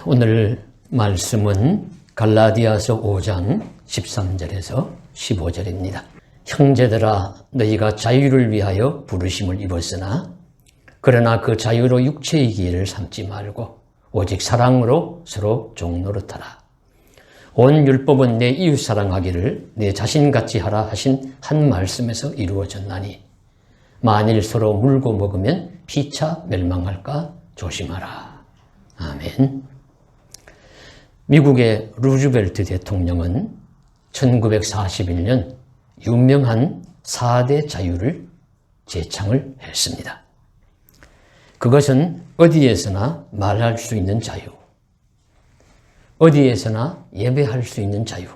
오늘 말씀은 갈라디아서 5장 13절에서 15절입니다. 형제들아, 너희가 자유를 위하여 부르심을 입었으나 그러나 그 자유로 육체의 기회를 삼지 말고 오직 사랑으로 서로 종노릇하라. 온 율법은 내 이웃 사랑하기를 내 자신같이 하라 하신 한 말씀에서 이루어졌나니 만일 서로 물고 먹으면 피차 멸망할까 조심하라. 아멘. 미국의 루즈벨트 대통령은 1941년 유명한 4대 자유를 제창을 했습니다. 그것은 어디에서나 말할 수 있는 자유, 어디에서나 예배할 수 있는 자유,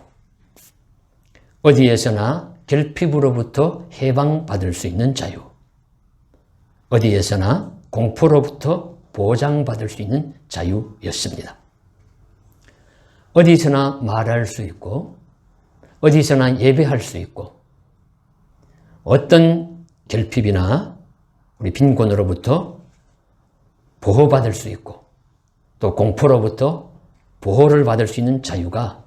어디에서나 결핍으로부터 해방받을 수 있는 자유, 어디에서나 공포로부터 보장받을 수 있는 자유였습니다. 어디서나 말할 수 있고 어디서나 예배할 수 있고 어떤 결핍이나 우리 빈곤으로부터 보호받을 수 있고 또 공포로부터 보호를 받을 수 있는 자유가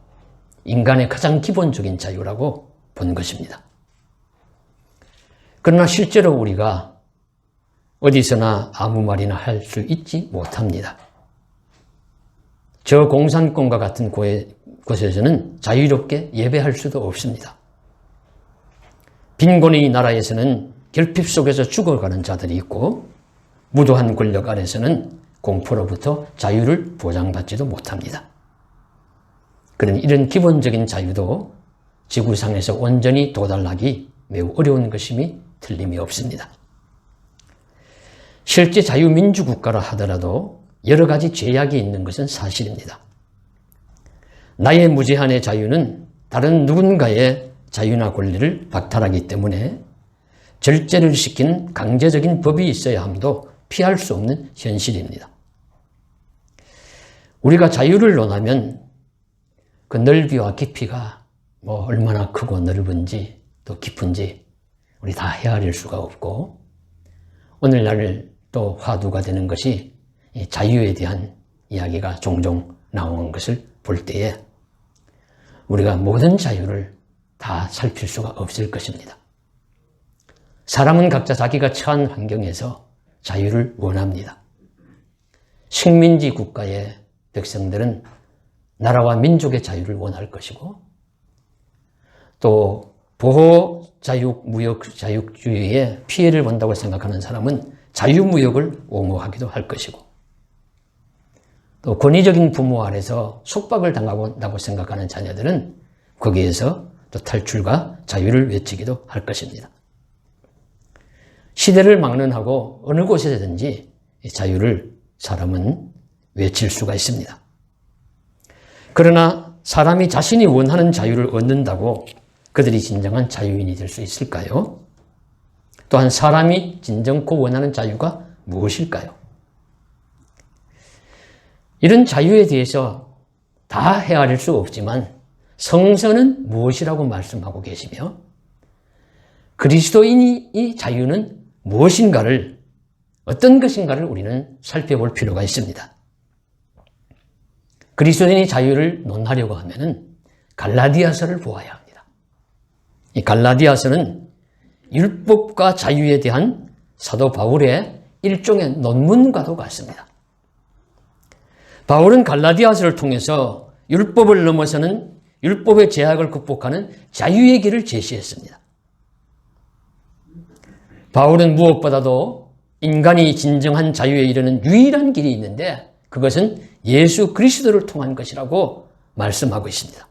인간의 가장 기본적인 자유라고 본 것입니다. 그러나 실제로 우리가 어디서나 아무 말이나 할 수 있지 못합니다. 저 공산권과 같은 곳에서는 자유롭게 예배할 수도 없습니다. 빈곤의 나라에서는 결핍 속에서 죽어가는 자들이 있고 무도한 권력 아래서는 공포로부터 자유를 보장받지도 못합니다. 그러니 이런 기본적인 자유도 지구상에서 온전히 도달하기 매우 어려운 것임이 틀림이 없습니다. 실제 자유민주국가라 하더라도 여러 가지 제약이 있는 것은 사실입니다. 나의 무제한의 자유는 다른 누군가의 자유나 권리를 박탈하기 때문에 절제를 시킨 강제적인 법이 있어야 함도 피할 수 없는 현실입니다. 우리가 자유를 논하면 그 넓이와 깊이가 얼마나 크고 넓은지 또 깊은지 우리 다 헤아릴 수가 없고 오늘날 또 화두가 되는 것이 자유에 대한 이야기가 종종 나오는 것을 볼 때에 우리가 모든 자유를 다 살필 수가 없을 것입니다. 사람은 각자 자기가 처한 환경에서 자유를 원합니다. 식민지 국가의 백성들은 나라와 민족의 자유를 원할 것이고 또 보호자육, 무역자육주의에 피해를 본다고 생각하는 사람은 자유무역을 옹호하기도 할 것이고 또 권위적인 부모 아래서 속박을 당한다고 생각하는 자녀들은 거기에서 또 탈출과 자유를 외치기도 할 것입니다. 시대를 막론하고 어느 곳에든지 자유를 사람은 외칠 수가 있습니다. 그러나 사람이 자신이 원하는 자유를 얻는다고 그들이 진정한 자유인이 될 수 있을까요? 또한 사람이 진정코 원하는 자유가 무엇일까요? 이런 자유에 대해서 다 헤아릴 수 없지만 성서는 무엇이라고 말씀하고 계시며 그리스도인이 이 자유는 무엇인가를 어떤 것인가를 우리는 살펴볼 필요가 있습니다. 그리스도인의 자유를 논하려고 하면은 갈라디아서를 보아야 합니다. 이 갈라디아서는 율법과 자유에 대한 사도 바울의 일종의 논문과도 같습니다. 바울은 갈라디아서를 통해서 율법을 넘어서는 율법의 제약을 극복하는 자유의 길을 제시했습니다. 바울은 무엇보다도 인간이 진정한 자유에 이르는 유일한 길이 있는데 그것은 예수 그리스도를 통한 것이라고 말씀하고 있습니다.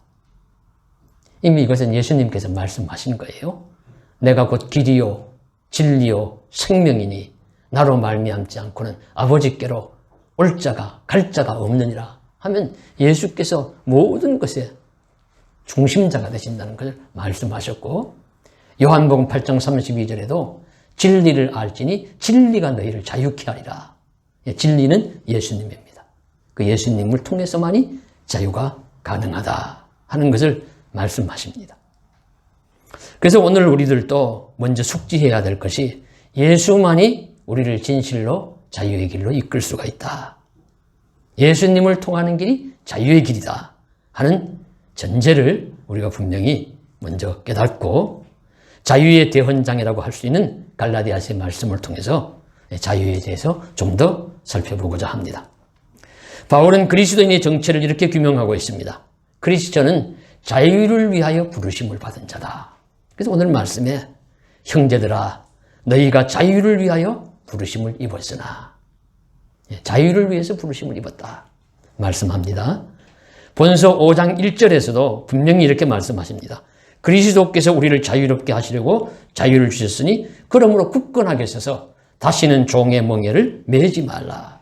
이미 이것은 예수님께서 말씀하신 거예요. 내가 곧 길이요 진리요 생명이니 나로 말미암지 않고는 아버지께로 올 자가 갈 자가 없느니라 하면 예수께서 모든 것의 중심자가 되신다는 것을 말씀하셨고 요한복음 8장 32절에도 진리를 알지니 진리가 너희를 자유케 하리라. 진리는 예수님입니다. 그 예수님을 통해서만이 자유가 가능하다 하는 것을 말씀하십니다. 그래서 오늘 우리들도 먼저 숙지해야 될 것이 예수만이 우리를 진실로 자유의 길로 이끌 수가 있다. 예수님을 통하는 길이 자유의 길이다 하는 전제를 우리가 분명히 먼저 깨닫고 자유의 대헌장이라고 할 수 있는 갈라디아서의 말씀을 통해서 자유에 대해서 좀 더 살펴보고자 합니다. 바울은 그리스도인의 정체를 이렇게 규명하고 있습니다. 그리스도는 자유를 위하여 부르심을 받은 자다. 그래서 오늘 말씀에 형제들아 너희가 자유를 위하여 부르심을 입었으나, 자유를 위해서 부르심을 입었다 말씀합니다. 본서 5장 1절에서도 분명히 이렇게 말씀하십니다. 그리스도께서 우리를 자유롭게 하시려고 자유를 주셨으니 그러므로 굳건하게 서서 다시는 종의 멍에를 매지 말라.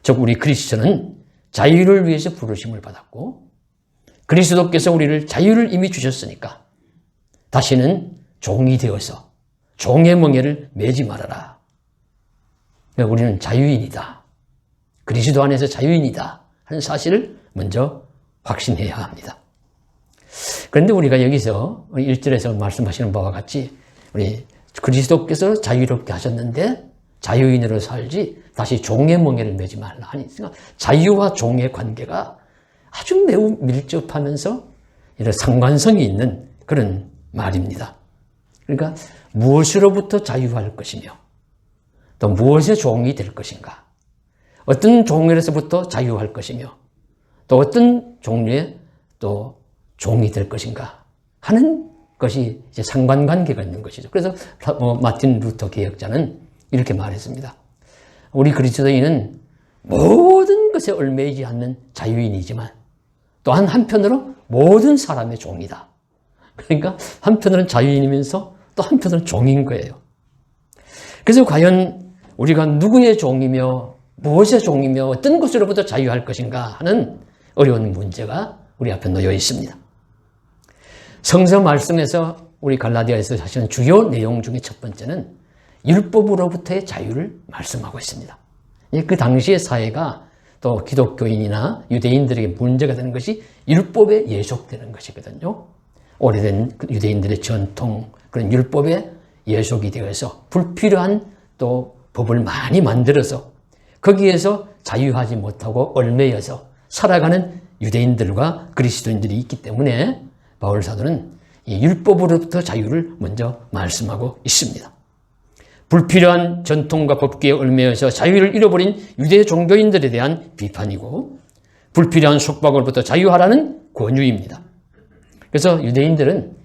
즉 우리 그리스도는 자유를 위해서 부르심을 받았고 그리스도께서 우리를 자유를 이미 주셨으니까 다시는 종이 되어서 종의 멍에를 매지 말아라. 우리는 자유인이다. 그리스도 안에서 자유인이다 하는 사실을 먼저 확신해야 합니다. 그런데 우리가 여기서 1절에서 말씀하시는 바와 같이 우리 그리스도께서 자유롭게 하셨는데 자유인으로 살지 다시 종의 멍에를 매지 말라 하니, 자유와 종의 관계가 아주 매우 밀접하면서 이런 상관성이 있는 그런 말입니다. 그러니까 무엇으로부터 자유할 것이며 또 무엇의 종이 될 것인가, 어떤 종에서부터 자유할 것이며 또 어떤 종류의 또 종이 될 것인가 하는 것이 이제 상관관계가 있는 것이죠. 그래서 마틴 루터 개혁자는 이렇게 말했습니다. 우리 그리스도인은 모든 것에 얽매이지 않는 자유인이지만 또한 한편으로 모든 사람의 종이다. 그러니까 한편으로는 자유인이면서 또 한편으로는 종인 거예요. 그래서 과연 우리가 누구의 종이며 무엇의 종이며 어떤 것으로부터 자유할 것인가 하는 어려운 문제가 우리 앞에 놓여 있습니다. 성서 말씀에서 우리 갈라디아에서 하시는 주요 내용 중에 첫 번째는 율법으로부터의 자유를 말씀하고 있습니다. 그 당시의 사회가 또 기독교인이나 유대인들에게 문제가 되는 것이 율법에 예속되는 것이거든요. 오래된 유대인들의 전통, 그런 율법에 예속이 되어서 불필요한 또 법을 많이 만들어서 거기에서 자유하지 못하고 얽매여서 살아가는 유대인들과 그리스도인들이 있기 때문에 바울 사도는 이 율법으로부터 자유를 먼저 말씀하고 있습니다. 불필요한 전통과 법규에 얽매여서 자유를 잃어버린 유대 종교인들에 대한 비판이고 불필요한 속박으로부터 자유하라는 권유입니다. 그래서 유대인들은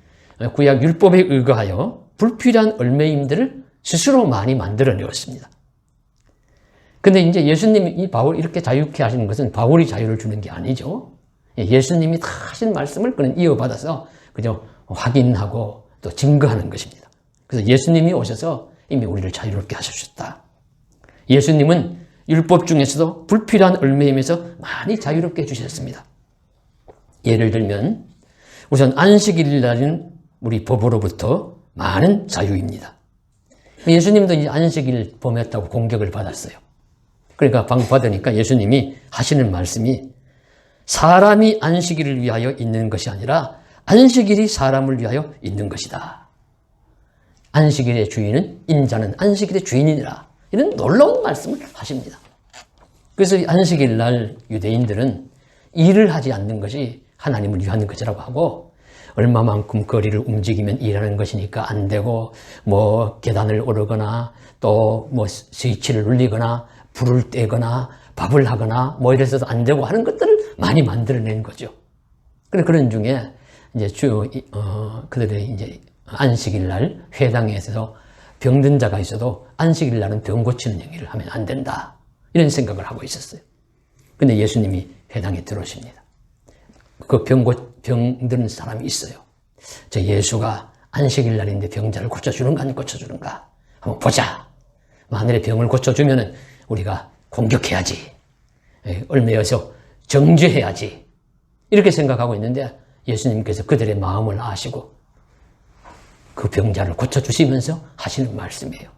구약 율법에 의거하여 불필요한 얽매임들을 스스로 많이 만들어내었습니다. 근데 이제 예수님이 바울 이렇게 자유케 하시는 것은 바울이 자유를 주는 게 아니죠. 예수님이 다 하신 말씀을 그는 이어받아서 그저 확인하고 또 증거하는 것입니다. 그래서 예수님이 오셔서 이미 우리를 자유롭게 하셨다. 예수님은 율법 중에서도 불필요한 얽매임에서 많이 자유롭게 해주셨습니다. 예를 들면 우선 안식일이라는 우리 법으로부터 많은 자유입니다. 예수님도 이제 안식일 범했다고 공격을 받았어요. 그러니까 받으니까 예수님이 하시는 말씀이 사람이 안식일을 위하여 있는 것이 아니라 안식일이 사람을 위하여 있는 것이다. 안식일의 주인은 인자는 안식일의 주인이니라. 이런 놀라운 말씀을 하십니다. 그래서 안식일 날 유대인들은 일을 하지 않는 것이 하나님을 위한 것이라고 하고 얼마만큼 거리를 움직이면 일하는 것이니까 안 되고 뭐 계단을 오르거나 또 뭐 스위치를 눌리거나 불을 떼거나 밥을 하거나 뭐 이래서도 안 되고 하는 것들을 많이 만들어낸 거죠. 그런 중에 이제 그들의 이제 안식일 날 회당에서 병든 자가 있어도 안식일 날은 병 고치는 행위를 하면 안 된다. 이런 생각을 하고 있었어요. 근데 예수님이 회당에 들어오십니다. 그 병든 사람이 있어요. 저 예수가 안식일 날인데 병자를 고쳐주는가 안 고쳐주는가 한번 보자. 만일에 병을 고쳐주면은 우리가 공격해야지. 얽매여서 정죄해야지. 이렇게 생각하고 있는데 예수님께서 그들의 마음을 아시고 그 병자를 고쳐주시면서 하시는 말씀이에요.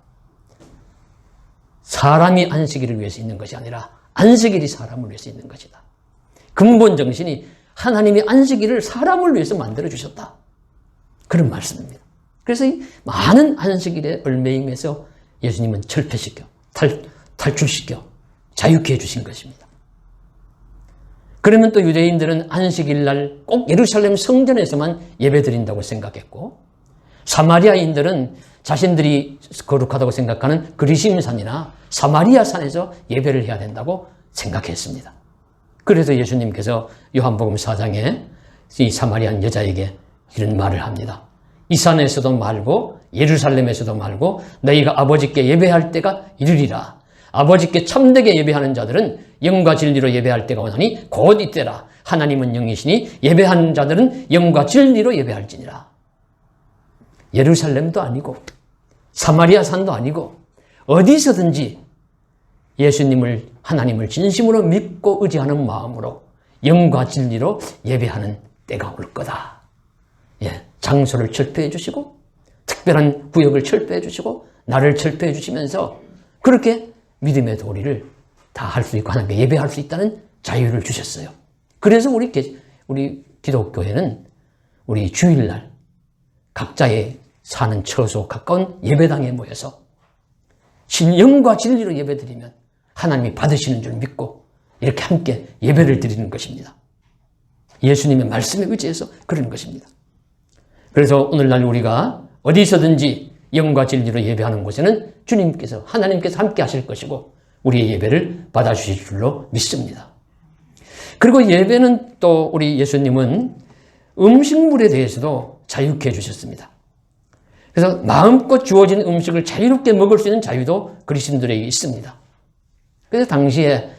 사람이 안식일을 위해서 있는 것이 아니라 안식일이 사람을 위해서 있는 것이다. 근본 정신이 하나님이 안식일을 사람을 위해서 만들어주셨다. 그런 말씀입니다. 그래서 이 많은 안식일의 얽매임에서 예수님은 철폐시켜 탈출시켜 자유케 해주신 것입니다. 그러면 또 유대인들은 안식일 날 꼭 예루살렘 성전에서만 예배드린다고 생각했고, 사마리아인들은 자신들이 거룩하다고 생각하는 그리심산이나 사마리아 산에서 예배를 해야 된다고 생각했습니다. 그래서 예수님께서 요한복음 4장에 이 사마리안 여자에게 이런 말을 합니다. 이 산에서도 말고 예루살렘에서도 말고 너희가 아버지께 예배할 때가 이르리라. 아버지께 참되게 예배하는 자들은 영과 진리로 예배할 때가 오나니 곧 이때라. 하나님은 영이시니 예배하는 자들은 영과 진리로 예배할지니라. 예루살렘도 아니고 사마리아 산도 아니고 어디서든지 예수님을, 하나님을 진심으로 믿고 의지하는 마음으로 영과 진리로 예배하는 때가 올 거다. 장소를 철폐해 주시고 특별한 구역을 철폐해 주시고 나를 철폐해 주시면서 그렇게 믿음의 도리를 다 할 수 있고 하나님께 예배할 수 있다는 자유를 주셨어요. 그래서 우리 기독교회는 우리 주일날 각자의 사는 처소 가까운 예배당에 모여서 영과 진리로 예배드리면 하나님이 받으시는 줄 믿고 이렇게 함께 예배를 드리는 것입니다. 예수님의 말씀에 의지해서 그런 것입니다. 그래서 오늘날 우리가 어디서든지 영과 진리로 예배하는 곳에는 주님께서, 하나님께서 함께 하실 것이고 우리의 예배를 받아주실 줄로 믿습니다. 그리고 예배는 또 우리 예수님은 음식물에 대해서도 자유케 해주셨습니다. 그래서 마음껏 주어진 음식을 자유롭게 먹을 수 있는 자유도 그리스도인들에게 있습니다. 그래서 당시에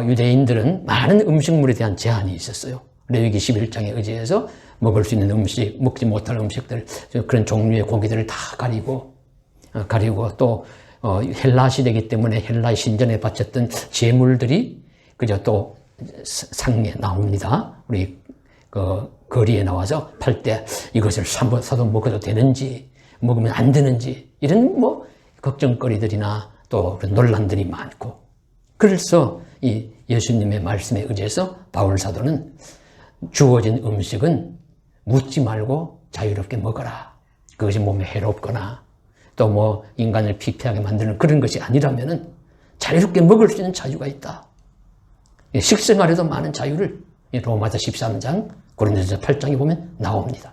유대인들은 많은 음식물에 대한 제한이 있었어요. 레위기 11장에 의지해서 먹을 수 있는 음식, 먹지 못할 음식들, 그런 종류의 고기들을 다 가리고 또 헬라 시대이기 때문에 헬라 신전에 바쳤던 제물들이 그저 또 상에 나옵니다. 우리 거리에 나와서 팔 때 이것을 사도 먹어도 되는지 먹으면 안 되는지 이런 걱정거리들이나 또 그런 논란들이 많고, 그래서 이 예수님의 말씀에 의지해서 바울 사도는 주어진 음식은 묻지 말고 자유롭게 먹어라. 그것이 몸에 해롭거나 또 인간을 피폐하게 만드는 그런 것이 아니라면은 자유롭게 먹을 수 있는 자유가 있다. 식생활에도 많은 자유를 로마서 13장, 고린도전서 8장에 보면 나옵니다.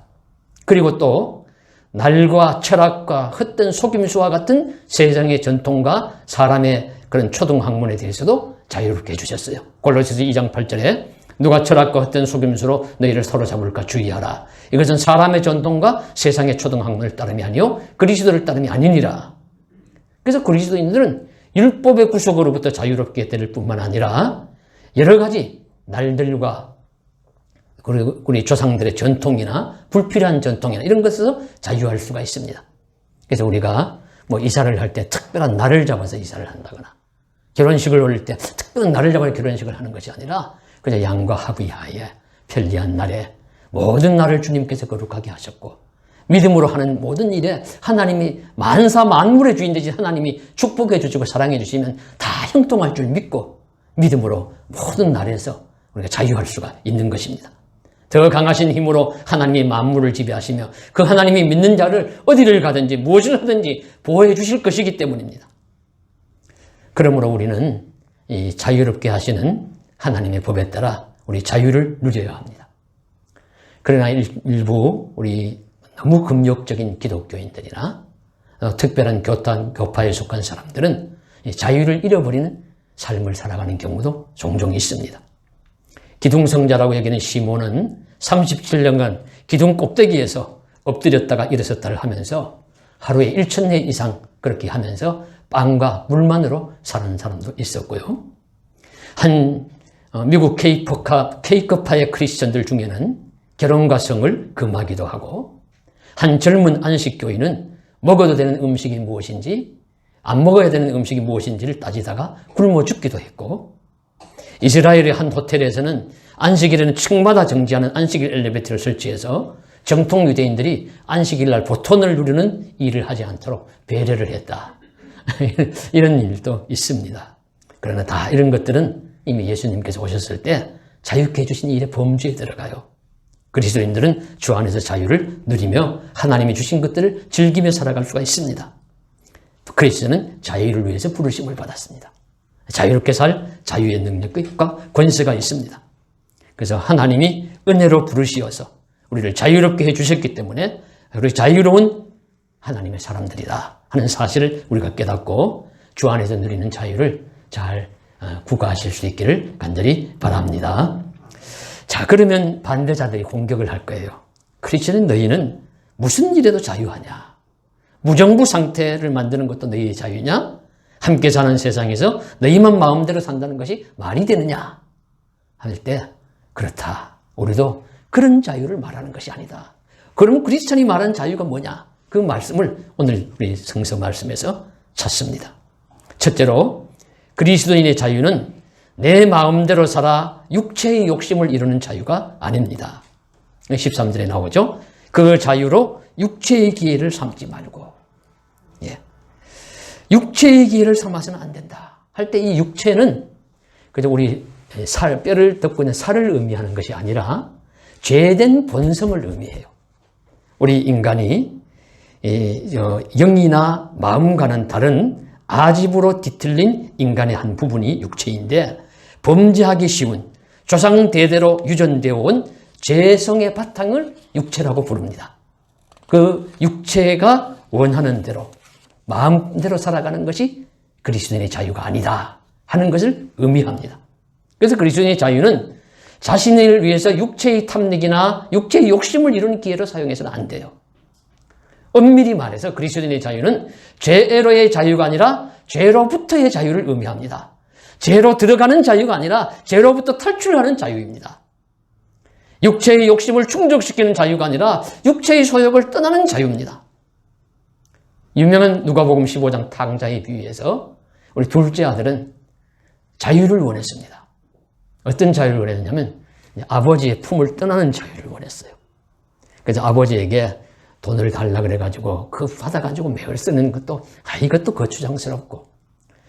그리고 또 날과 철학과 헛된 속임수와 같은 세상의 전통과 사람의 그런 초등학문에 대해서도 자유롭게 해주셨어요. 골로새서 2장 8절에 누가 철학과 헛된 속임수로 너희를 사로잡을까 주의하라. 이것은 사람의 전통과 세상의 초등학문을 따름이 아니요 그리스도를 따름이 아니니라. 그래서 그리스도인들은 율법의 구속으로부터 자유롭게 될 뿐만 아니라 여러 가지 날들과 그리고 우리 조상들의 전통이나 불필요한 전통이나 이런 것에서 자유할 수가 있습니다. 그래서 우리가 이사를 할 때 특별한 날을 잡아서 이사를 한다거나 결혼식을 올릴 때 특별한 날을 잡아서 결혼식을 하는 것이 아니라 그냥 양과 합의하에 편리한 날에 모든 날을 주님께서 거룩하게 하셨고 믿음으로 하는 모든 일에 하나님이 만사 만물의 주인 되신 하나님이 축복해 주시고 사랑해 주시면 다 형통할 줄 믿고 믿음으로 모든 날에서 우리가 자유할 수가 있는 것입니다. 더 강하신 힘으로 하나님이 만물을 지배하시며 그 하나님이 믿는 자를 어디를 가든지 무엇을 하든지 보호해 주실 것이기 때문입니다. 그러므로 우리는 이 자유롭게 하시는 하나님의 법에 따라 우리 자유를 누려야 합니다. 그러나 일부 우리 너무 금욕적인 기독교인들이나 특별한 교파에 속한 사람들은 자유를 잃어버리는 삶을 살아가는 경우도 종종 있습니다. 기둥성자라고 여기는 시몬은 37년간 기둥 꼭대기에서 엎드렸다가 일어섰다를 하면서 하루에 1,000회 이상 그렇게 하면서 빵과 물만으로 사는 사람도 있었고요. 한 미국 케이크파의 크리스천들 중에는 결혼과 성을 금하기도 하고, 한 젊은 안식교인은 먹어도 되는 음식이 무엇인지 안 먹어야 되는 음식이 무엇인지를 따지다가 굶어 죽기도 했고, 이스라엘의 한 호텔에서는 안식일에는 층마다 정지하는 안식일 엘리베이터를 설치해서 정통 유대인들이 안식일날 보톤을 누리는 일을 하지 않도록 배려를 했다. 이런 일도 있습니다. 그러나 다 이런 것들은 이미 예수님께서 오셨을 때 자유케 해주신 일의 범주에 들어가요. 그리스도인들은 주 안에서 자유를 누리며 하나님이 주신 것들을 즐기며 살아갈 수가 있습니다. 그리스도는 자유를 위해서 부르심을 받았습니다. 자유롭게 살 자유의 능력과 권세가 있습니다. 그래서 하나님이 은혜로 부르시어서 우리를 자유롭게 해주셨기 때문에 우리 자유로운 하나님의 사람들이다 하는 사실을 우리가 깨닫고 주 안에서 누리는 자유를 잘 구가하실 수 있기를 간절히 바랍니다. 자, 그러면 반대자들이 공격을 할 거예요. 크리스천인 너희는 무슨 일에도 자유하냐? 무정부 상태를 만드는 것도 너희의 자유냐? 함께 사는 세상에서 너희만 마음대로 산다는 것이 말이 되느냐? 할 때 그렇다. 우리도 그런 자유를 말하는 것이 아니다. 그럼 크리스천이 말하는 자유가 뭐냐? 그 말씀을 오늘 우리 성서 말씀에서 찾습니다. 첫째로 그리스도인의 자유는 내 마음대로 살아 육체의 욕심을 이루는 자유가 아닙니다. 13절에 나오죠. 그 자유로 육체의 기회를 삼지 말고, 육체의 기회를 삼아서는 안 된다 할 때 이 육체는 그저 우리 뼈를 덮고 있는 살을 의미하는 것이 아니라 죄된 본성을 의미해요. 우리 인간이 영이나 마음과는 다른 아집으로 뒤틀린 인간의 한 부분이 육체인데, 범죄하기 쉬운 조상 대대로 유전되어 온 죄성의 바탕을 육체라고 부릅니다. 그 육체가 원하는 대로 마음대로 살아가는 것이 그리스도인의 자유가 아니다 하는 것을 의미합니다. 그래서 그리스도인의 자유는 자신을 위해서 육체의 탐닉이나 육체의 욕심을 이루는 기회로 사용해서는 안 돼요. 엄밀히 말해서 그리스도인의 자유는 죄로의 자유가 아니라 죄로부터의 자유를 의미합니다. 죄로 들어가는 자유가 아니라 죄로부터 탈출하는 자유입니다. 육체의 욕심을 충족시키는 자유가 아니라 육체의 소욕을 떠나는 자유입니다. 유명한 누가복음 15장 탕자의 비유에서 우리 둘째 아들은 자유를 원했습니다. 어떤 자유를 원했냐면 아버지의 품을 떠나는 자유를 원했어요. 그래서 아버지에게 돈을 달라 그래가지고 그 받아가지고 매월 쓰는 것도 이것도 거추장스럽고,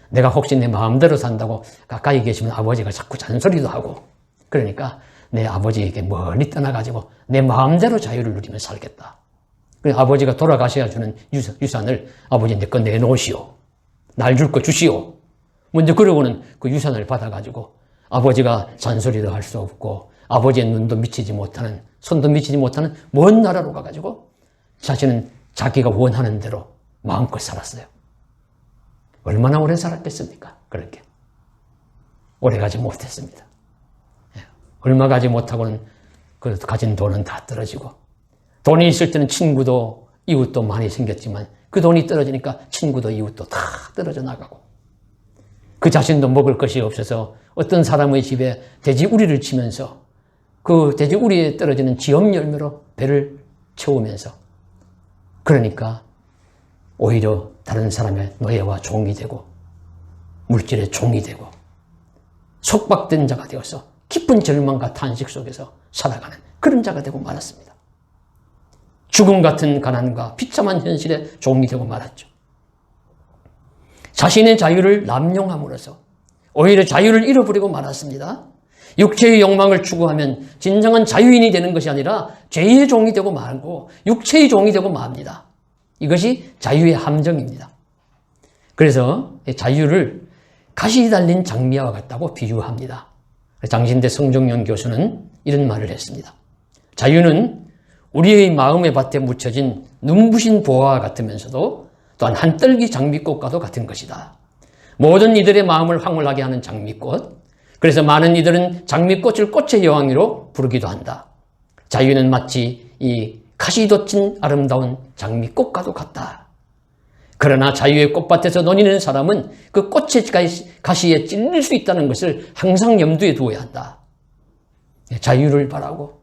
내가 혹시 내 마음대로 산다고 가까이 계시면 아버지가 자꾸 잔소리도 하고, 그러니까 내 아버지에게 멀리 떠나가지고 내 마음대로 자유를 누리며 살겠다. 그래서 아버지가 돌아가셔야 주는 유산을 아버지 내 거 내놓으시오. 날 줄 거 주시오. 먼저 그러고는 그 유산을 받아가지고 아버지가 잔소리도 할 수 없고 아버지의 눈도 미치지 못하는, 손도 미치지 못하는 먼 나라로 가가지고 자신은 자기가 원하는 대로 마음껏 살았어요. 얼마나 오래 살았겠습니까? 그렇게. 오래 가지 못했습니다. 얼마 가지 못하고는 그 가진 돈은 다 떨어지고, 돈이 있을 때는 친구도 이웃도 많이 생겼지만 그 돈이 떨어지니까 친구도 이웃도 다 떨어져 나가고, 그 자신도 먹을 것이 없어서 어떤 사람의 집에 돼지우리를 치면서 그 돼지우리에 떨어지는 지엄 열매로 배를 채우면서, 그러니까 오히려 다른 사람의 노예와 종이 되고 물질의 종이 되고 속박된 자가 되어서 깊은 절망과 탄식 속에서 살아가는 그런 자가 되고 말았습니다. 죽음 같은 가난과 비참한 현실의 종이 되고 말았죠. 자신의 자유를 남용함으로써 오히려 자유를 잃어버리고 말았습니다. 육체의 욕망을 추구하면 진정한 자유인이 되는 것이 아니라 죄의 종이 되고 말고 육체의 종이 되고 맙니다. 이것이 자유의 함정입니다. 그래서 자유를 가시 달린 장미와 같다고 비유합니다. 장신대 성종영 교수는 이런 말을 했습니다. 자유는 우리의 마음의 밭에 묻혀진 눈부신 보화와 같으면서도 또한 한떨기 장미꽃과도 같은 것이다. 모든 이들의 마음을 황홀하게 하는 장미꽃, 그래서 많은 이들은 장미꽃을 꽃의 여왕으로 부르기도 한다. 자유는 마치 이 가시 돋친 아름다운 장미꽃과도 같다. 그러나 자유의 꽃밭에서 논이는 사람은 그 꽃의 가시에 찔릴 수 있다는 것을 항상 염두에 두어야 한다. 자유를 바라고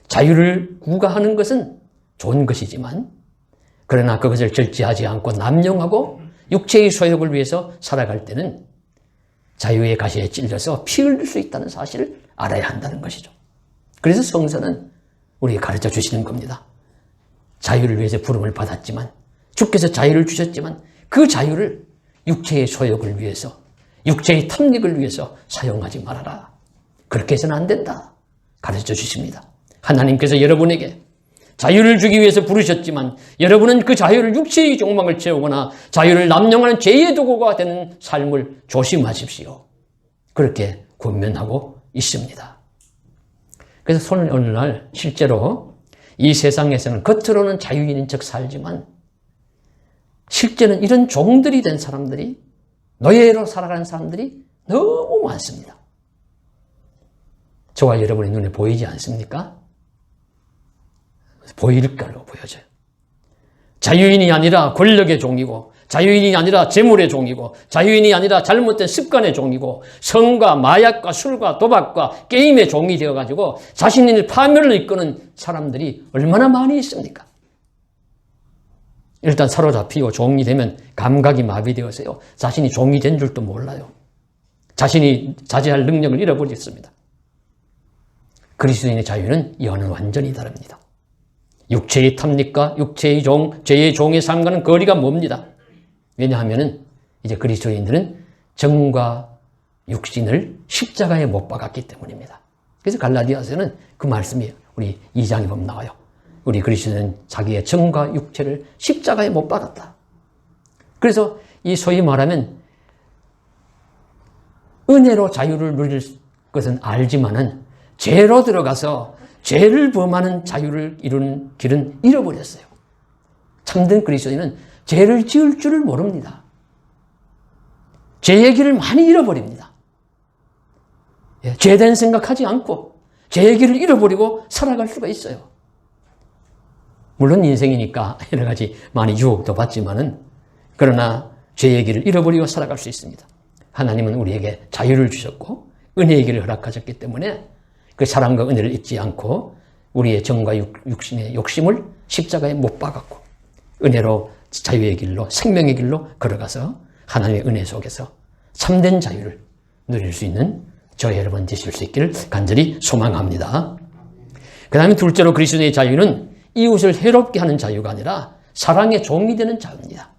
자유를 구가하는 것은 좋은 것이지만, 그러나 그것을 절제하지 않고 남용하고 육체의 소욕을 위해서 살아갈 때는 자유의 가시에 찔려서 피 흘릴 수 있다는 사실을 알아야 한다는 것이죠. 그래서 성서는 우리에게 가르쳐 주시는 겁니다. 자유를 위해서 부름을 받았지만, 주께서 자유를 주셨지만 그 자유를 육체의 소욕을 위해서, 육체의 탐닉을 위해서 사용하지 말아라. 그렇게 해서는 안 된다. 가르쳐 주십니다. 하나님께서 여러분에게 자유를 주기 위해서 부르셨지만 여러분은 그 자유를 육체의 욕망을 채우거나 자유를 남용하는 죄의 도구가 되는 삶을 조심하십시오. 그렇게 권면하고 있습니다. 그래서 오늘날 실제로 이 세상에서는 겉으로는 자유인인 척 살지만 실제는 이런 종들이 된 사람들이, 노예로 살아가는 사람들이 너무 많습니다. 저와 여러분의 눈에 보이지 않습니까? 보일까요? 보여져요. 자유인이 아니라 권력의 종이고, 자유인이 아니라 재물의 종이고, 자유인이 아니라 잘못된 습관의 종이고, 성과 마약과 술과 도박과 게임의 종이 되어가지고 자신의 파멸을 이끄는 사람들이 얼마나 많이 있습니까? 일단 사로잡히고 종이 되면 감각이 마비되어서요, 자신이 종이 된 줄도 몰라요. 자신이 자제할 능력을 잃어버렸습니다. 그리스도인의 자유는 이와는 완전히 다릅니다. 육체의 탑니까? 육체의 종, 죄의 종의 삶과는 거리가 멉니다. 왜냐하면 이제 그리스도인들은 정과 육신을 십자가에 못 박았기 때문입니다. 그래서 갈라디아서는 그 말씀이 우리 2장에 보면 나와요. 우리 그리스도인은 자기의 정과 육체를 십자가에 못 박았다. 그래서 이 소위 말하면 은혜로 자유를 누릴 것은 알지만은 죄로 들어가서 죄를 범하는 자유를 이루는 길은 잃어버렸어요. 참된 그리스도인은 죄를 지을 줄을 모릅니다. 죄의 길을 많이 잃어버립니다. 죄된 생각하지 않고 죄의 길을 잃어버리고 살아갈 수가 있어요. 물론 인생이니까 여러 가지 많이 유혹도 받지만은, 그러나 죄의 길을 잃어버리고 살아갈 수 있습니다. 하나님은 우리에게 자유를 주셨고 은혜의 길을 허락하셨기 때문에 그 사랑과 은혜를 잊지 않고 우리의 정과 육신의 욕심을 십자가에 못 박았고 은혜로 자유의 길로, 생명의 길로 걸어가서 하나님의 은혜 속에서 참된 자유를 누릴 수 있는 저 여러분 되실 수 있기를 간절히 소망합니다. 그 다음에 둘째로 그리스도의 자유는 이웃을 해롭게 하는 자유가 아니라 사랑의 종이 되는 자유입니다.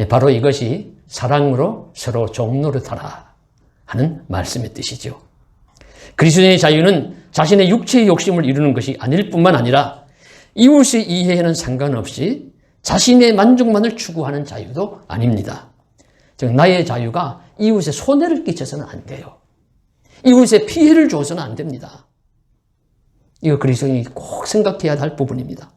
바로 이것이 사랑으로 서로 종노릇하라 하는 말씀의 뜻이죠. 그리스도의 자유는 자신의 육체의 욕심을 이루는 것이 아닐 뿐만 아니라 이웃의 이해에는 상관없이 자신의 만족만을 추구하는 자유도 아닙니다. 즉 나의 자유가 이웃에 손해를 끼쳐서는 안 돼요. 이웃에 피해를 줘서는 안 됩니다. 이거 그리스도인이 꼭 생각해야 할 부분입니다.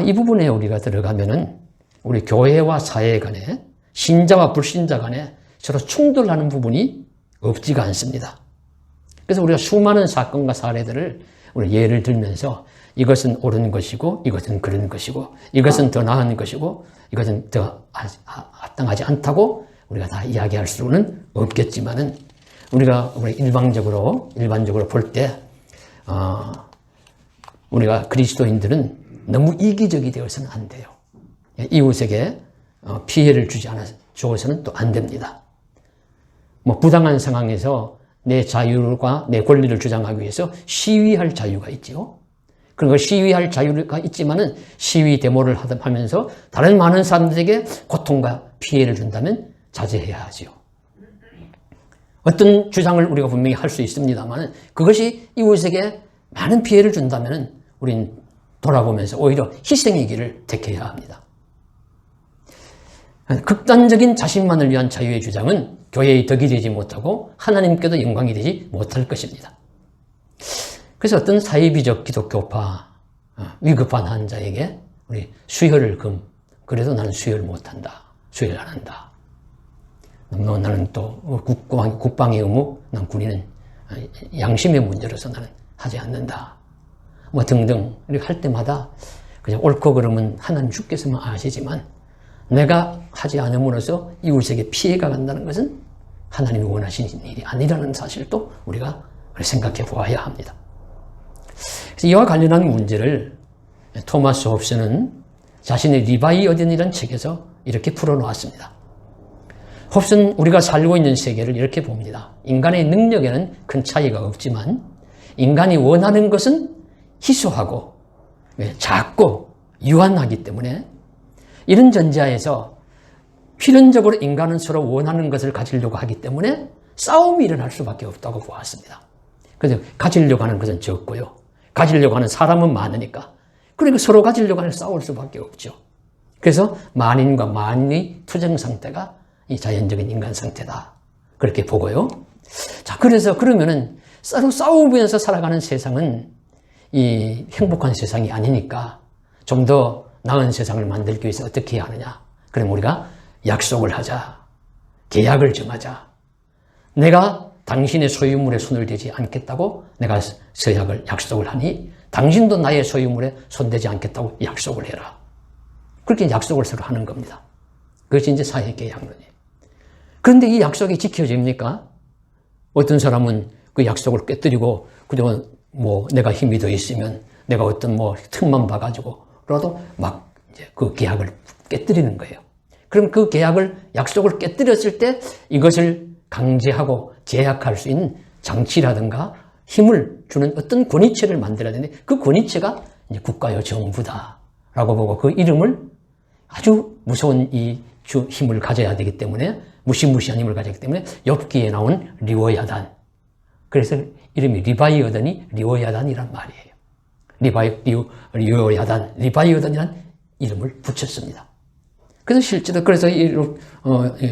이 부분에 우리가 들어가면은 우리 교회와 사회 간에, 신자와 불신자 간에 서로 충돌하는 부분이 없지가 않습니다. 그래서 우리가 수많은 사건과 사례들을 우리 예를 들면서 이것은 옳은 것이고 이것은 그런 것이고 이것은 더 나은 것이고 이것은 더 합당하지 않다고 우리가 다 이야기할 수는 없겠지만은 우리가 일반적으로 볼 때 우리가 그리스도인들은 너무 이기적이 되어서는 안 돼요. 이웃에게 피해를 주어서는 또 안 됩니다. 부당한 상황에서 내 자유와 내 권리를 주장하기 위해서 시위할 자유가 있죠. 그리고 시위할 자유가 있지만은 시위 데모를 하면서 다른 많은 사람들에게 고통과 피해를 준다면 자제해야 하죠. 어떤 주장을 우리가 분명히 할 수 있습니다만 그것이 이웃에게 많은 피해를 준다면 우린 돌아보면서 오히려 희생의 길을 택해야 합니다. 극단적인 자신만을 위한 자유의 주장은 교회의 덕이 되지 못하고 하나님께도 영광이 되지 못할 것입니다. 그래서 어떤 사이비적 기독교파, 위급한 환자에게 우리 수혈을 그래도 나는 수혈 못한다. 수혈 안 한다. 나는 또 국방의 의무, 난 군인은 양심의 문제로서 나는 하지 않는다. 등등 이렇게 할 때마다 그냥 옳고 그름은 하나님 주께서만 아시지만 내가 하지 않음으로써 이웃에게 피해가 간다는 것은 하나님이 원하시는 일이 아니라는 사실도 우리가 생각해 보아야 합니다. 그래서 이와 관련한 문제를 토마스 홉스는 자신의 리바이어든이라는 책에서 이렇게 풀어놓았습니다. 홉스는 우리가 살고 있는 세계를 이렇게 봅니다. 인간의 능력에는 큰 차이가 없지만 인간이 원하는 것은 희소하고 작고 유한하기 때문에 이런 전제하에서 필연적으로 인간은 서로 원하는 것을 가지려고 하기 때문에 싸움이 일어날 수밖에 없다고 보았습니다. 그래서 가지려고 하는 것은 적고요. 가지려고 하는 사람은 많으니까. 그러니까 서로 가지려고 하는 싸울 수밖에 없죠. 그래서 만인과 만인의 투쟁 상태가 이 자연적인 인간 상태다. 그렇게 보고요. 자, 그래서 그러면은 서로 싸우면서 살아가는 세상은 이 행복한 세상이 아니니까 좀 더 나은 세상을 만들기 위해서 어떻게 해야 하느냐. 그럼 우리가 약속을 하자. 계약을 정하자. 내가 당신의 소유물에 손을 대지 않겠다고 내가 약속을 하니 당신도 나의 소유물에 손대지 않겠다고 약속을 해라. 그렇게 약속을 서로 하는 겁니다. 그것이 이제 사회계약론이에요. 그런데 이 약속이 지켜집니까? 어떤 사람은 그 약속을 깨뜨리고 그냥 뭐 내가 힘이 더 있으면 내가 어떤 뭐 틈만 봐가지고라도 막 이제 그 계약을 깨뜨리는 거예요. 그럼 그 약속을 깨뜨렸을 때 이것을 강제하고 제약할 수 있는 장치라든가 힘을 주는 어떤 권위체를 만들어야 되는데 그 권위체가 이제 국가요 정부다라고 보고 그 이름을 아주 무서운 힘을 가져야 되기 때문에 무시무시한 힘을 가져야 되기 때문에 엽기에 나온 리워야단. 그래서 이름이 리바이어단이 리워야단이란 말이에요. 리바이어단이란 이름을 붙였습니다. 그래서 실제로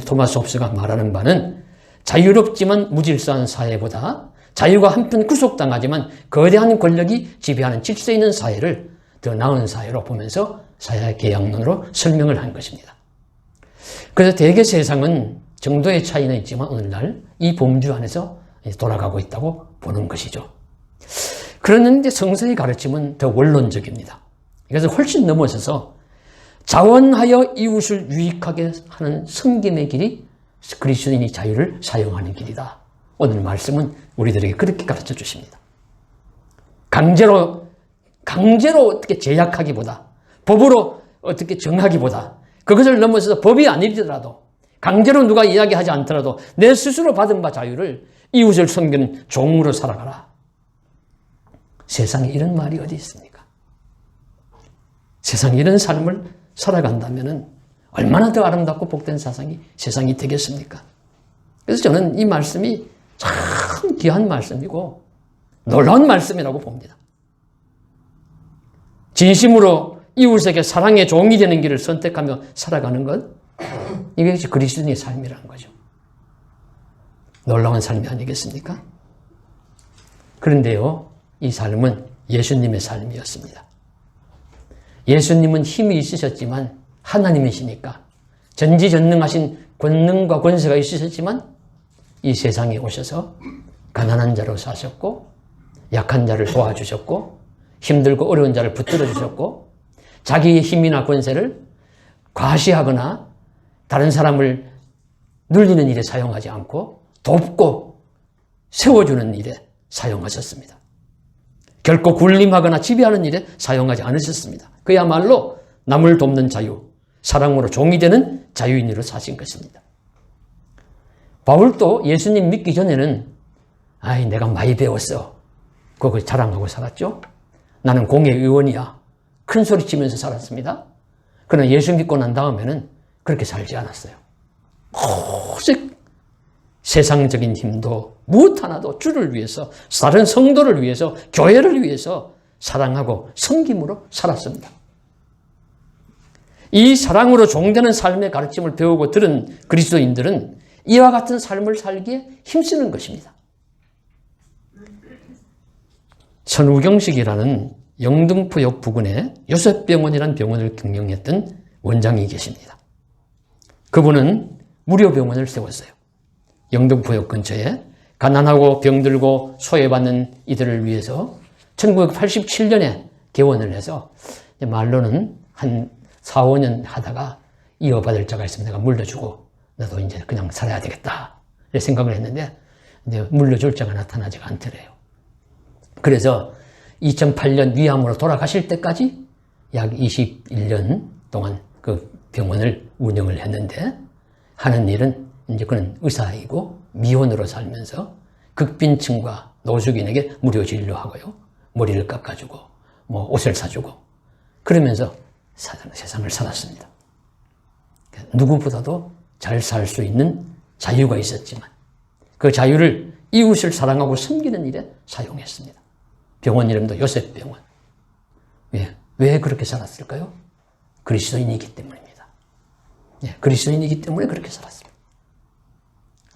토마스 홉스가 말하는 바는 자유롭지만 무질서한 사회보다 자유가 한편 구속당하지만 거대한 권력이 지배하는 질서 있는 사회를 더 나은 사회로 보면서 사회계약론으로 설명을 한 것입니다. 그래서 대개 세상은 정도의 차이는 있지만 오늘날 이 범주 안에서 돌아가고 있다고 보는 것이죠. 그런데 성서의 가르침은 더 원론적입니다. 그래서 훨씬 넘어서서 자원하여 이웃을 유익하게 하는 섬김의 길이 그리스도인이 자유를 사용하는 길이다. 오늘 말씀은 우리들에게 그렇게 가르쳐 주십니다. 강제로 어떻게 제약하기보다 법으로 어떻게 정하기보다 그것을 넘어서서 법이 아니더라도 강제로 누가 이야기하지 않더라도 내 스스로 받은 바 자유를 이웃을 섬기는 종으로 살아가라. 세상에 이런 말이 어디 있습니까? 세상에 이런 삶을 살아간다면 얼마나 더 아름답고 복된 세상이 되겠습니까? 그래서 저는 이 말씀이 참 귀한 말씀이고 놀라운 말씀이라고 봅니다. 진심으로 이웃에게 사랑의 종이 되는 길을 선택하며 살아가는 것, 이것이 그리스도인의 삶이라는 거죠. 놀라운 삶이 아니겠습니까? 그런데요, 이 삶은 예수님의 삶이었습니다. 예수님은 힘이 있으셨지만 하나님이시니까 전지전능하신 권능과 권세가 있으셨지만 이 세상에 오셔서 가난한 자로 사셨고 약한 자를 도와주셨고 힘들고 어려운 자를 붙들어 주셨고 자기의 힘이나 권세를 과시하거나 다른 사람을 눌리는 일에 사용하지 않고 돕고 세워주는 일에 사용하셨습니다. 결코 군림하거나 지배하는 일에 사용하지 않으셨습니다. 그야말로 남을 돕는 자유, 사랑으로 종이 되는 자유인으로 사신 것입니다. 바울도 예수님 믿기 전에는 내가 많이 배웠어. 그거 자랑하고 살았죠. 나는 공회의원이야. 큰 소리 치면서 살았습니다. 그러나 예수 믿고 난 다음에는 그렇게 살지 않았어요. 오직 세상적인 힘도 무엇 하나도 주를 위해서, 다른 성도를 위해서, 교회를 위해서 사랑하고 섬김으로 살았습니다. 이 사랑으로 종되는 삶의 가르침을 배우고 들은 그리스도인들은 이와 같은 삶을 살기에 힘쓰는 것입니다. 선우경식이라는 영등포역 부근에 요셉병원이라는 병원을 경영했던 원장이 계십니다. 그분은 무료병원을 세웠어요. 영등포역 근처에 가난하고 병들고 소외받는 이들을 위해서 1987년에 개원을 해서 말로는 한 4, 5년 하다가 이어받을 자가 있으면 내가 물려주고 나도 이제 그냥 살아야 되겠다 이렇게 생각을 했는데 이제 물려줄 자가 나타나지가 않더래요. 그래서 2008년 위암으로 돌아가실 때까지 약 21년 동안 그 병원을 운영을 했는데 하는 일은 이제 그는 의사이고 미혼으로 살면서 극빈층과 노숙인에게 무료 진료하고요. 머리를 깎아주고 뭐 옷을 사주고 그러면서 세상을 살았습니다. 누구보다도 잘 살 수 있는 자유가 있었지만 그 자유를 이웃을 사랑하고 섬기는 일에 사용했습니다. 병원 이름도 요셉병원. 왜 그렇게 살았을까요? 그리스도인이기 때문입니다. 그리스도인이기 때문에 그렇게 살았습니다.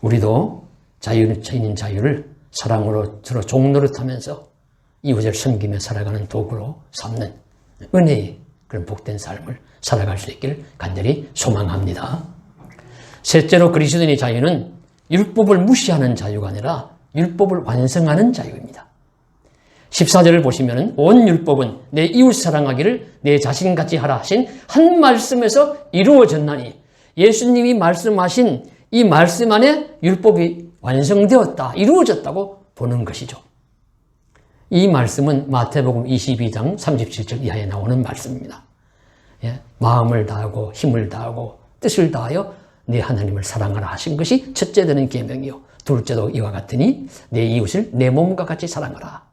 우리도 자유 있는 자유를 사랑으로 서로 종노릇하면서 이웃을 섬기며 살아가는 도구로 삼는 은혜의 그런 복된 삶을 살아갈 수 있기를 간절히 소망합니다. 셋째로 그리스도인의 자유는 율법을 무시하는 자유가 아니라 율법을 완성하는 자유입니다. 14절을 보시면 온 율법은 내 이웃 사랑하기를 내 자신같이 하라 하신 한 말씀에서 이루어졌나니, 예수님이 말씀하신 이 말씀 안에 율법이 완성되었다, 이루어졌다고 보는 것이죠. 이 말씀은 마태복음 22장 37절 이하에 나오는 말씀입니다. 마음을 다하고 힘을 다하고 뜻을 다하여 내 하나님을 사랑하라 하신 것이 첫째 되는 계명이요, 둘째도 이와 같으니 내 이웃을 내 몸과 같이 사랑하라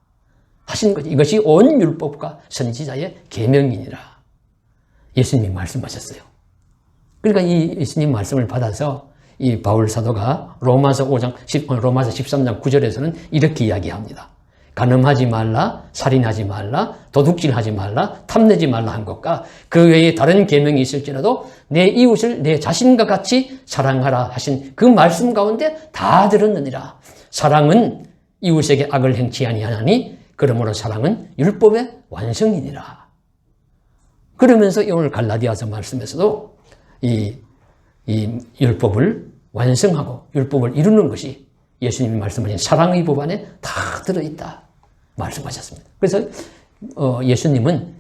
하신 것. 이것이 온 율법과 선지자의 계명이니라. 예수님이 말씀하셨어요. 그러니까 이 예수님 말씀을 받아서 이 바울 사도가 로마서 13장 9절에서는 이렇게 이야기합니다. 간음하지 말라, 살인하지 말라, 도둑질하지 말라, 탐내지 말라 한 것과 그 외에 다른 계명이 있을지라도 내 이웃을 내 자신과 같이 사랑하라 하신 그 말씀 가운데 다 들었느니라. 사랑은 이웃에게 악을 행치 아니하나니 그러므로 사랑은 율법의 완성이니라. 그러면서 오늘 갈라디아서 말씀에서도 이 율법을 완성하고 율법을 이루는 것이 예수님이 말씀하신 사랑의 법 안에 다 들어있다 말씀하셨습니다. 그래서 예수님은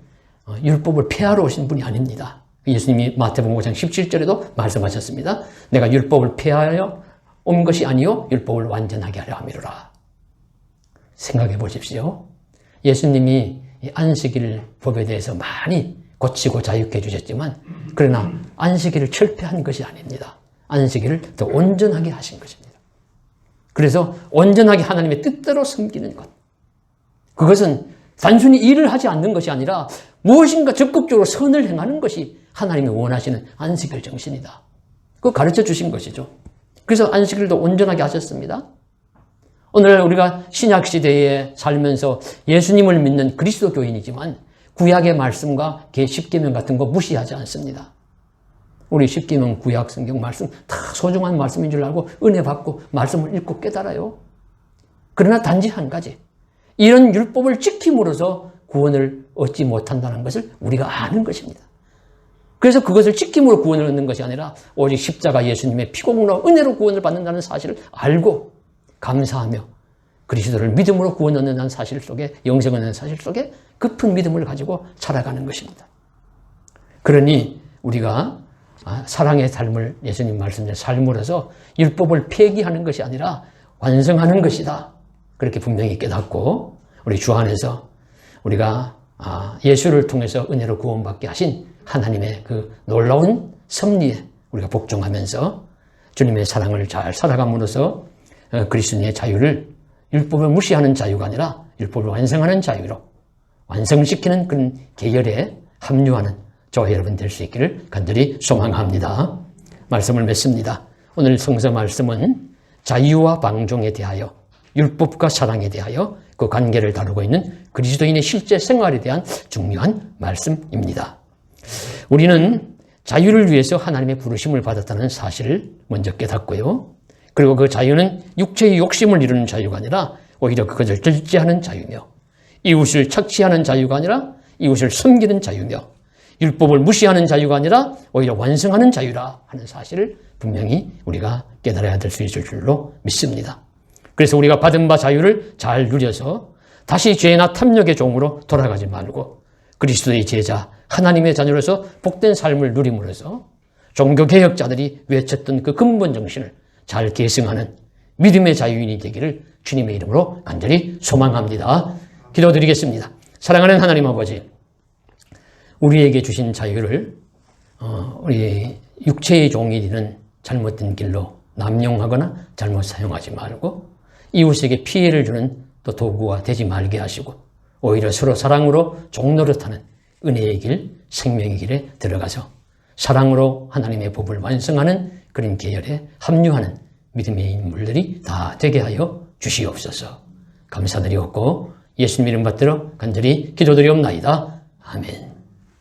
율법을 폐하러 오신 분이 아닙니다. 예수님이 마태복음 5장 17절에도 말씀하셨습니다. 내가 율법을 폐하여 온 것이 아니요 율법을 완전하게 하려 함이로라. 생각해 보십시오. 예수님이 안식일 법에 대해서 많이 고치고 자유케 해주셨지만, 그러나 안식일을 철폐한 것이 아닙니다. 안식일을 더 온전하게 하신 것입니다. 그래서 온전하게 하나님의 뜻대로 섬기는 것, 그것은 단순히 일을 하지 않는 것이 아니라 무엇인가 적극적으로 선을 행하는 것이 하나님이 원하시는 안식일 정신이다. 그거 가르쳐 주신 것이죠. 그래서 안식일도 온전하게 하셨습니다. 오늘 우리가 신약시대에 살면서 예수님을 믿는 그리스도 교인이지만 구약의 말씀과 십계명 같은 거 무시하지 않습니다. 우리 십계명 구약 성경 말씀 다 소중한 말씀인 줄 알고 은혜 받고 말씀을 읽고 깨달아요. 그러나 단지 한 가지, 이런 율법을 지킴으로써 구원을 얻지 못한다는 것을 우리가 아는 것입니다. 그래서 그것을 지킴으로 구원을 얻는 것이 아니라 오직 십자가 예수님의 피공로 은혜로 구원을 받는다는 사실을 알고 감사하며 그리스도를 믿음으로 구원 얻는다는 사실 속에, 영생을 얻는 사실 속에 깊은 믿음을 가지고 살아가는 것입니다. 그러니 우리가 사랑의 삶을, 예수님 말씀대로 삶으로서 율법을 폐기하는 것이 아니라 완성하는 것이다, 그렇게 분명히 깨닫고 우리 주 안에서 우리가 예수를 통해서 은혜로 구원받게 하신 하나님의 그 놀라운 섭리에 우리가 복종하면서 주님의 사랑을 잘 살아감으로써 그리스도의 자유를 율법을 무시하는 자유가 아니라 율법을 완성하는 자유로 완성시키는 그런 계열에 합류하는 저와 여러분 될 수 있기를 간절히 소망합니다. 말씀을 맺습니다. 오늘 성서 말씀은 자유와 방종에 대하여, 율법과 사랑에 대하여 그 관계를 다루고 있는 그리스도인의 실제 생활에 대한 중요한 말씀입니다. 우리는 자유를 위해서 하나님의 부르심을 받았다는 사실을 먼저 깨닫고요. 그리고 그 자유는 육체의 욕심을 이루는 자유가 아니라 오히려 그것을 절제하는 자유며, 이웃을 착취하는 자유가 아니라 이웃을 섬기는 자유며, 율법을 무시하는 자유가 아니라 오히려 완성하는 자유라 하는 사실을 분명히 우리가 깨달아야 될 수 있을 줄로 믿습니다. 그래서 우리가 받은 바 자유를 잘 누려서 다시 죄나 탐욕의 종으로 돌아가지 말고 그리스도의 제자, 하나님의 자녀로서 복된 삶을 누림으로써 종교개혁자들이 외쳤던 그 근본 정신을 잘 계승하는 믿음의 자유인이 되기를 주님의 이름으로 간절히 소망합니다. 기도드리겠습니다. 사랑하는 하나님 아버지, 우리에게 주신 자유를 우리 육체의 종이 되는 잘못된 길로 남용하거나 잘못 사용하지 말고 이웃에게 피해를 주는 또 도구가 되지 말게 하시고 오히려 서로 사랑으로 종노릇하는 은혜의 길, 생명의 길에 들어가서 사랑으로 하나님의 법을 완성하는 그런 계열에 합류하는 믿음의 인물들이 다 되게 하여 주시옵소서. 감사드리옵고 예수님 이름 받들어 간절히 기도드리옵나이다. 아멘.